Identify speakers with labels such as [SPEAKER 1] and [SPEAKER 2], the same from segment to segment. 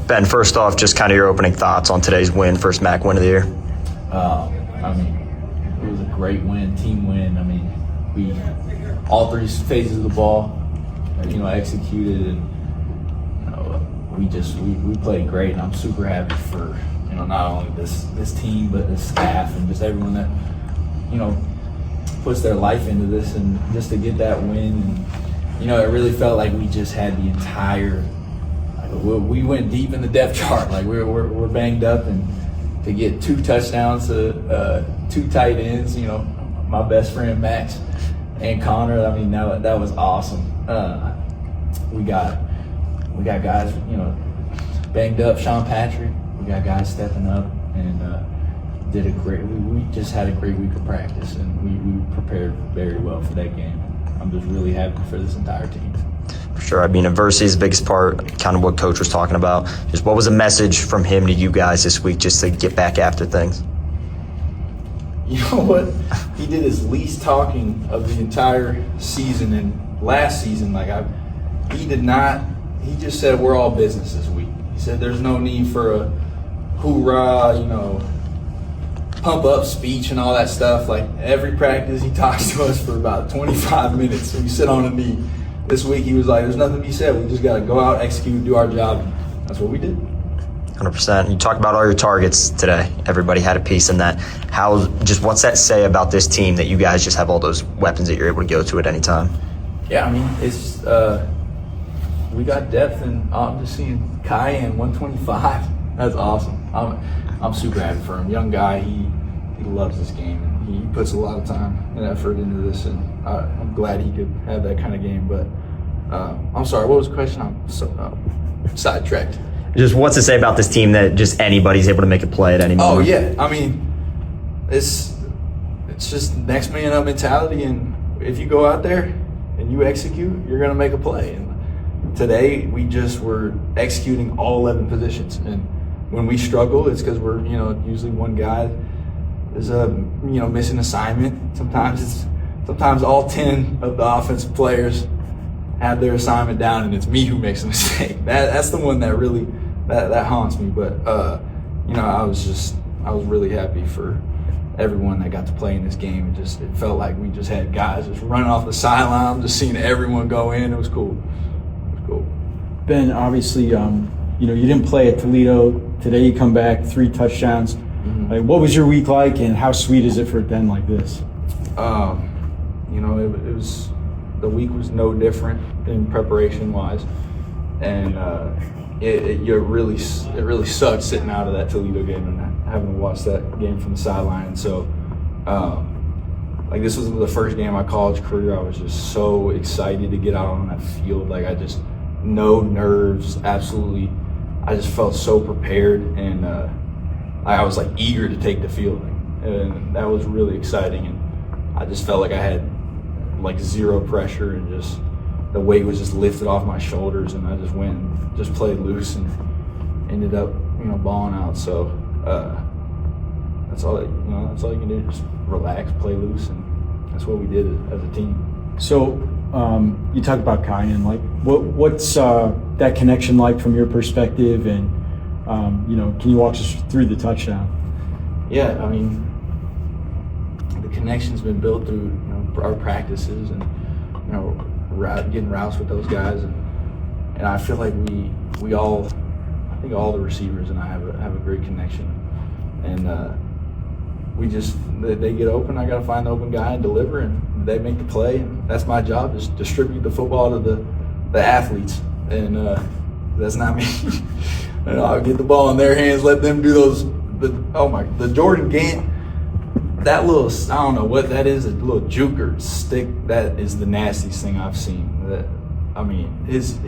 [SPEAKER 1] Ben, first off, just kind of your opening thoughts on today's win, first MAC win of the year.
[SPEAKER 2] I mean, it was a great win, team win. I mean, we all three phases of the ball, executed, and we played great. And I'm super happy for not only this team but this staff and just everyone that puts their life into this, and just to get that win. And it really felt like we just had the entire. We went deep in the depth chart. Like we're banged up, and to get 2 touchdowns to 2 tight ends, my best friend Max and Connor. I mean, that was awesome. We got guys, banged up. Sean Patrick. We got guys stepping up and did a great. We just had a great week of practice, and we prepared very well for that game. I'm just really happy for this entire team.
[SPEAKER 1] For sure. I mean, adversity is the biggest part, kind of what Coach was talking about. Just what was a message from him to you guys this week just to get back after things?
[SPEAKER 2] You know what? He did his least talking of the entire season, and last season, he did not. He just said we're all business this week. He said there's no need for a hoorah, pump up speech and all that stuff. Like every practice, he talks to us for about 25 minutes. So we sit on a knee. This week he was like, "There's nothing to be said. We just got to go out, execute, do our job." That's what we did.
[SPEAKER 1] 100%. You talk about all your targets today. Everybody had a piece in that. What's that say about this team that you guys just have all those weapons that you're able to go to at any time?
[SPEAKER 2] Yeah, I mean, it's we got depth, and I'm just seeing Kai in 125. That's awesome. I'm super happy for him. Young guy, he loves this game, and he puts a lot of time and effort into this, and I'm glad he could have that kind of game. But I'm sorry, what was the question? I'm so sidetracked.
[SPEAKER 1] Just what's to say about this team that just anybody's able to make a play at any moment?
[SPEAKER 2] Oh yeah, I mean, it's just next man up mentality, and if you go out there and you execute, you're gonna make a play. And today we just were executing all 11 positions, and when we struggle, it's because we're usually one guy is missing assignment. Sometimes all 10 of the offensive players have their assignment down, and it's me who makes a mistake. That's the one that really that haunts me. But I was really happy for everyone that got to play in this game. It felt like we just had guys just running off the sideline, just seeing everyone go in. It was cool.
[SPEAKER 3] Ben, obviously, you didn't play at Toledo. Today you come back, 3 touchdowns. Mm-hmm. Like, what was your week like, and how sweet is it for a den like this?
[SPEAKER 2] It was the week was no different in preparation wise, and it really sucked sitting out of that Toledo game and having to watch that game from the sideline. So, this was the first game of my college career. I was just so excited to get out on that field. No nerves, absolutely. I just felt so prepared, and I was eager to take the field, and that was really exciting. And I just felt like I had zero pressure, and just the weight was just lifted off my shoulders, and I just went and just played loose and ended up balling out. So that's all you can do, just relax, play loose, and that's what we did as a team.
[SPEAKER 3] So you talk about Kyan, what's that connection like from your perspective, and can you walk us through the touchdown?
[SPEAKER 2] Yeah, I mean, the connection's been built through our practices, and getting routes with those guys, and I feel like I think all the receivers and I have a great connection, and they get open. I got to find the open guy and deliver, and they make the play, and that's my job, is distribute the football to the athletes, and that's not me. I'll get the ball in their hands, let them do the Jordan Gant, that little, I don't know what that is, a little juker stick, that is the nastiest thing I've seen. His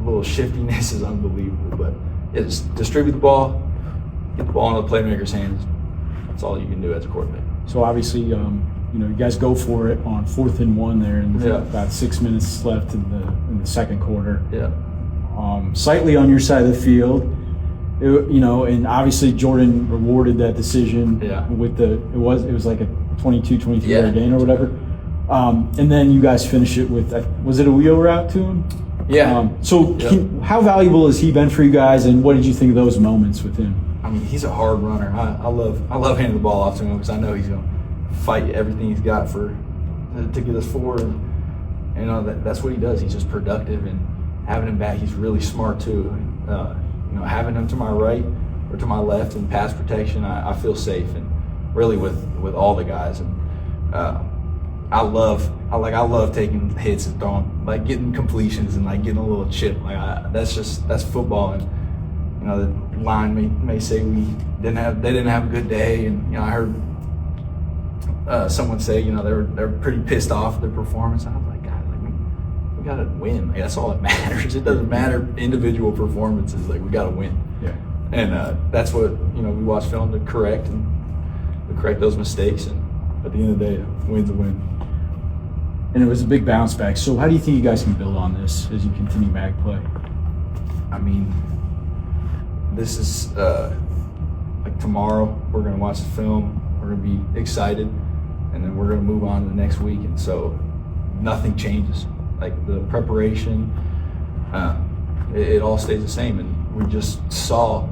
[SPEAKER 2] little shiftiness is unbelievable, but it's distribute the ball, get the ball in the playmaker's hands. That's all you can do as a quarterback.
[SPEAKER 3] So obviously, you guys go for it on 4th and 1 there, and about 6 minutes left in the second quarter.
[SPEAKER 2] Yeah.
[SPEAKER 3] Slightly on your side of the field, and obviously Jordan rewarded that decision with it was like a 22-23 yard gain or whatever. And then you guys finish it with, was it a wheel route to him?
[SPEAKER 2] Yeah.
[SPEAKER 3] How valuable has he been for you guys, and what did you think of those moments with him?
[SPEAKER 2] I mean, he's a hard runner. I love handing the ball off to him because I know he's going to fight everything he's got to get us forward. And, you know, that's what he does. He's just productive, and having him back, he's really smart too. You know, having him to my right or to my left in pass protection, I feel safe, and really with all the guys. And I love taking hits and throwing, like getting completions and like getting a little chip. Like that's football. And you know, the line may say they didn't have a good day, and you know, I heard someone say, you know, they're pretty pissed off with their performance. And I was like, God, like we gotta win. Like, that's all that matters. It doesn't matter individual performances. Like, we gotta win.
[SPEAKER 3] Yeah.
[SPEAKER 2] And that's what, you know, we watch film to correct those mistakes. And at the end of the day, a win's a win.
[SPEAKER 3] And it was a big bounce back. So how do you think you guys can build on this as you continue back play?
[SPEAKER 2] I mean, this is like tomorrow we're going to watch the film. We're going to be excited, and then we're going to move on to the next week. And so nothing changes. Like the preparation, it all stays the same. And we just saw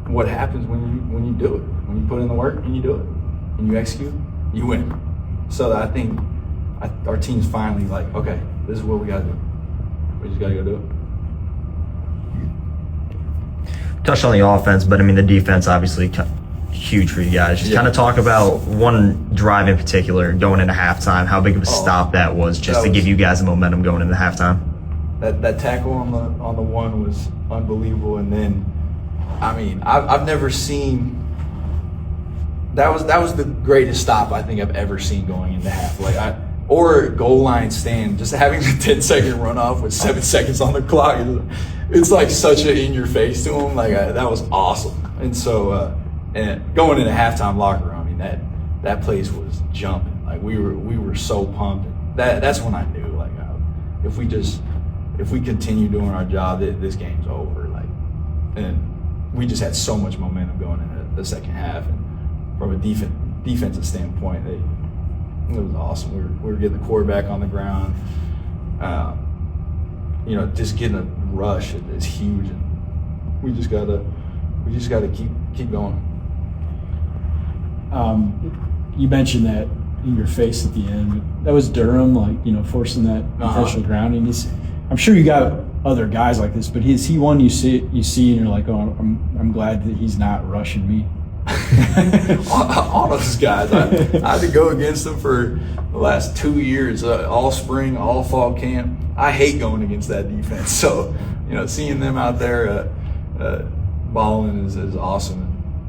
[SPEAKER 2] what happens when you do it. When you put in the work and you do it and you execute, you win. So I think our team's finally like, okay, this is what we got to do. We just got to go do it.
[SPEAKER 1] Touched on the offense, but I mean the defense obviously huge for you guys. Just kind of talk about one drive in particular going into halftime, how big of a stop that was just to give you guys the momentum going into halftime.
[SPEAKER 2] That tackle on the one was unbelievable. And then, I mean, I've never seen that was the greatest stop I think I've ever seen going into half. Or goal line stand, just having the 10-second runoff with 7 seconds on the clock. It's like such an in your face to him. Like that was awesome. And so, and going into halftime locker room, I mean that place was jumping. Like we were so pumped. That's when I knew, like, if we continue doing our job, this game's over. Like, and we just had so much momentum going into the second half. And from a defensive standpoint, it was awesome. We were getting the quarterback on the ground. You know, just getting a rush is huge, and we just gotta keep going.
[SPEAKER 3] You mentioned that in your face at the end. That was Durham, like, you know, forcing that intentional grounding. I'm sure you got other guys like this, but is he one you see and you're like, oh, I'm glad that he's not rushing me.
[SPEAKER 2] All those guys, I had to go against them for the last 2 years, all spring, all fall camp. I hate going against that defense. So, you know, seeing them out there balling is awesome.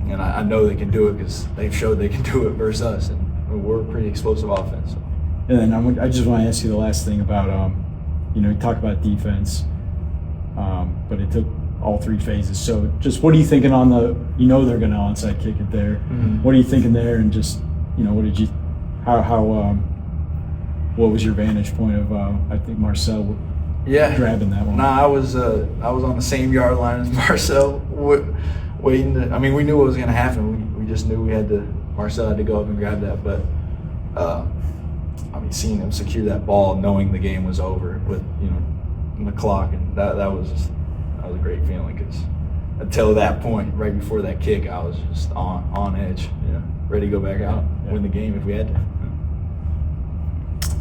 [SPEAKER 2] And I know they can do it because they've showed they can do it versus us. And we're a pretty explosive offense. So.
[SPEAKER 3] And then I just want to ask you the last thing about, you know, you talk about defense, but it took all three phases. So just what are you thinking on you know they're going to onside kick it there. Mm-hmm. What are you thinking there? And just, you know, what was your vantage point of, I think Marcel grabbing that one?
[SPEAKER 2] I was on the same yard line as Marcel, waiting to, I mean, we knew what was going to happen. We just knew Marcel had to go up and grab that. But, I mean, seeing him secure that ball, knowing the game was over with, you know, the clock, and that was a great feeling, because until that point, right before that kick, I was just on edge, you know, ready to go back out, win the game if we had to.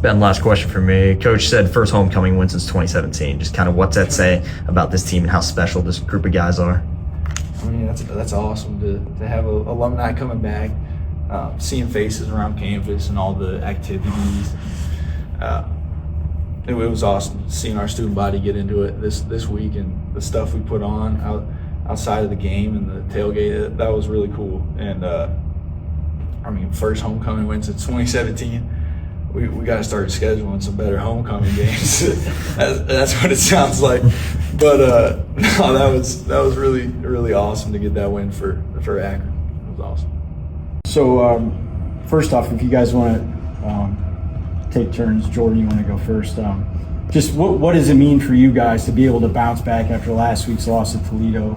[SPEAKER 1] Ben, last question for me. Coach said first homecoming win since 2017. Just kind of what's that say about this team and how special this group of guys are?
[SPEAKER 2] I mean, that's awesome to have alumni coming back, seeing faces around campus and all the activities. It was awesome seeing our student body get into it this week, and the stuff we put on outside of the game and the tailgate. That was really cool. And I mean, first homecoming win since 2017. We got to start scheduling some better homecoming games. that's what it sounds like. But no, that was really, really awesome to get that win for Akron. It was awesome.
[SPEAKER 3] So first off, if you guys want to take turns, Jordan, you want to go first. Just what does it mean for you guys to be able to bounce back after last week's loss at Toledo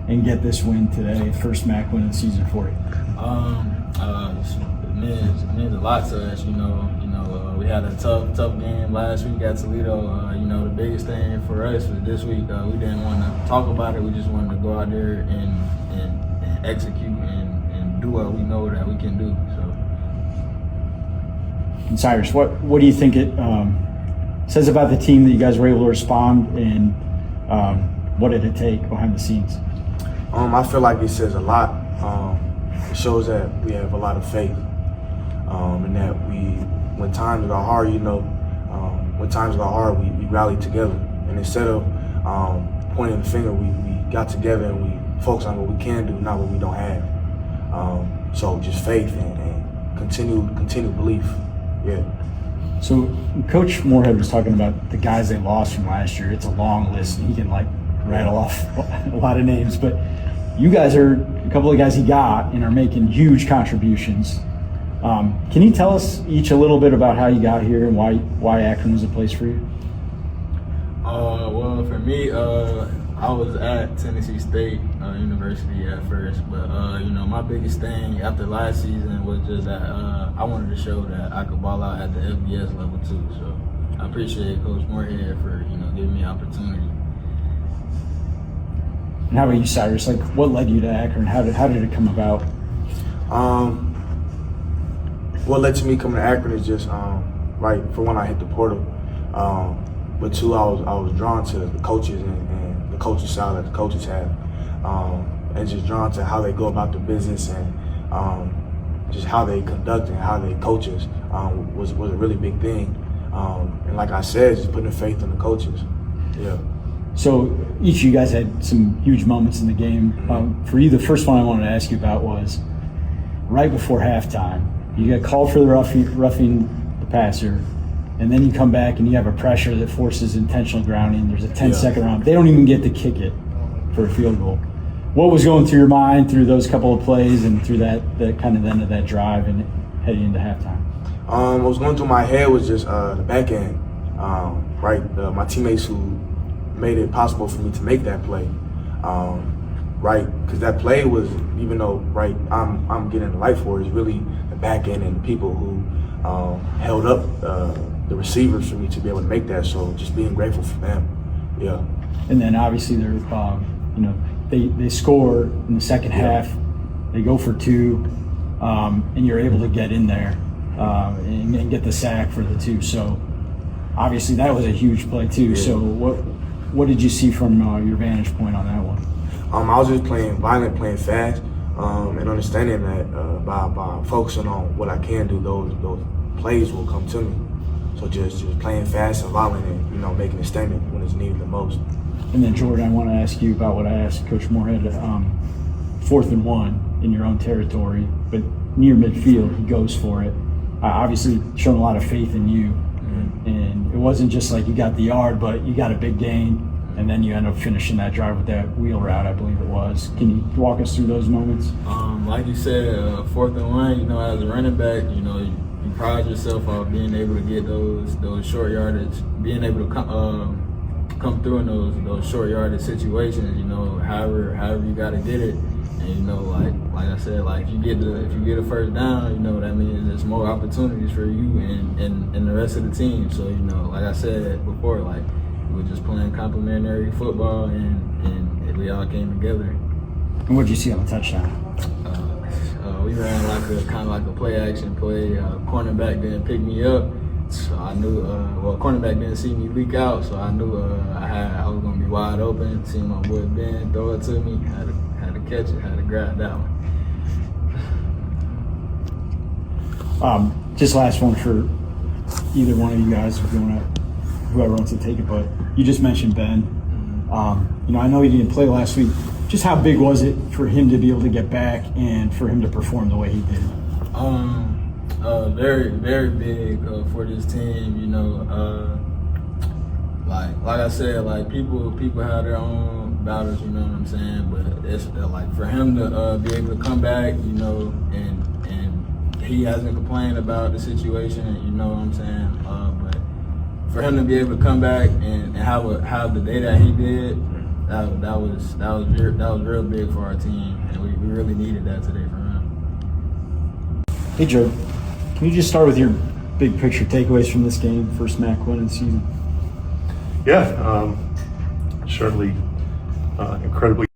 [SPEAKER 3] and get this win today, first MAC win of the season for you?
[SPEAKER 4] means a lot to us. We had a tough game last week at Toledo. The biggest thing for us was this week. We didn't want to talk about it. We just wanted to go out there and execute and do what we know that we can do. So.
[SPEAKER 3] And Cyrus, what do you think it says about the team that you guys were able to respond, and what did it take behind the scenes?
[SPEAKER 5] I feel like it says a lot. It shows that we have a lot of faith, and that when times are hard, we rally together. And instead of pointing the finger, we got together and we focused on what we can do, not what we don't have. So just faith and continued belief. Yeah. So
[SPEAKER 3] Coach Moorhead was talking about the guys they lost from last year. It's a long list, and he can rattle off a lot of names. But you guys are a couple of guys he got and are making huge contributions. Can you tell us each a little bit about how you got here and why Akron was a place for you?
[SPEAKER 4] Well, for me, I was at Tennessee State University at first, but my biggest thing after last season was just that I wanted to show that I could ball out at the FBS level too. So I appreciate Coach Moorhead for giving me opportunity.
[SPEAKER 3] And how about you, Cyrus? What led you to Akron? How did it come about?
[SPEAKER 5] What led to me coming to Akron is just for one, I hit the portal, but two, I was drawn to the coaches and the coaching style that the coaches have, and just drawn to how they go about the business and just how they conduct and how they coach us was a really big thing. And like I said, just putting faith in the coaches. Yeah.
[SPEAKER 3] So each of you guys had some huge moments in the game. For you, the first one I wanted to ask you about was right before halftime. You get called for the roughing the passer, and then you come back and you have a pressure that forces intentional grounding. There's a 10-second round. They don't even get to kick it for a field goal. What was going through your mind through those couple of plays and through that kind of end of that drive and heading into halftime?
[SPEAKER 5] What was going through my head was just the back end. My teammates who made it possible for me to make that play. Because that play was, even though I'm getting the light for it, is really the back end and the people who held up the receivers for me to be able to make that. So just being grateful for them. Yeah.
[SPEAKER 3] And then obviously they're they score in the second half. They go for two, and you're able to get in there and get the sack for the two. So obviously that was a huge play too. Yeah. So what did you see from your vantage point on that one?
[SPEAKER 5] I was just playing violent, playing fast, and understanding that by focusing on what I can do, those plays will come to me. So just playing fast and violent and making a statement when it's needed the most.
[SPEAKER 3] And then Jordan, I want to ask you about what I asked Coach Moorhead. 4th and 1 in your own territory, but near midfield, he goes for it. Obviously, shown a lot of faith in you, and it wasn't just like you got the yard, but you got a big gain. And then you end up finishing that drive with that wheel route, I believe it was. Can you walk us through those moments?
[SPEAKER 4] Like you said, 4th and 1, as a running back, you pride yourself on being able to get those short yardage, being able to come through in those short yardage situations, however you got to get it. And like I said, if you get a first down, that means there's more opportunities for you and the rest of the team. So like I said before, we were just playing complementary football, and we all came together.
[SPEAKER 3] And what did you see on the touchdown?
[SPEAKER 4] We ran kind of like a play action play. Cornerback didn't pick me up, so I knew. Cornerback didn't see me leak out, so I knew I was gonna be wide open. Seeing my boy Ben throw it to me, had to catch it, had to grab that one.
[SPEAKER 3] Just last one for either one of you guys, if you want to. Whoever wants to take it, but you just mentioned Ben. I know he didn't play last week. Just how big was it for him to be able to get back and for him to perform the way he did?
[SPEAKER 4] Very, very big for this team. Like I said, people have their own battles. You know what I'm saying? But it's for him to be able to come back, and he hasn't complained about the situation. You know what I'm saying? But for him to be able to come back and have the day that he did, that was real big for our team, and we really needed that today from him.
[SPEAKER 3] Hey Joe, can you just start with your big picture takeaways from this game, first MAC win in the season?
[SPEAKER 6] Yeah, certainly incredibly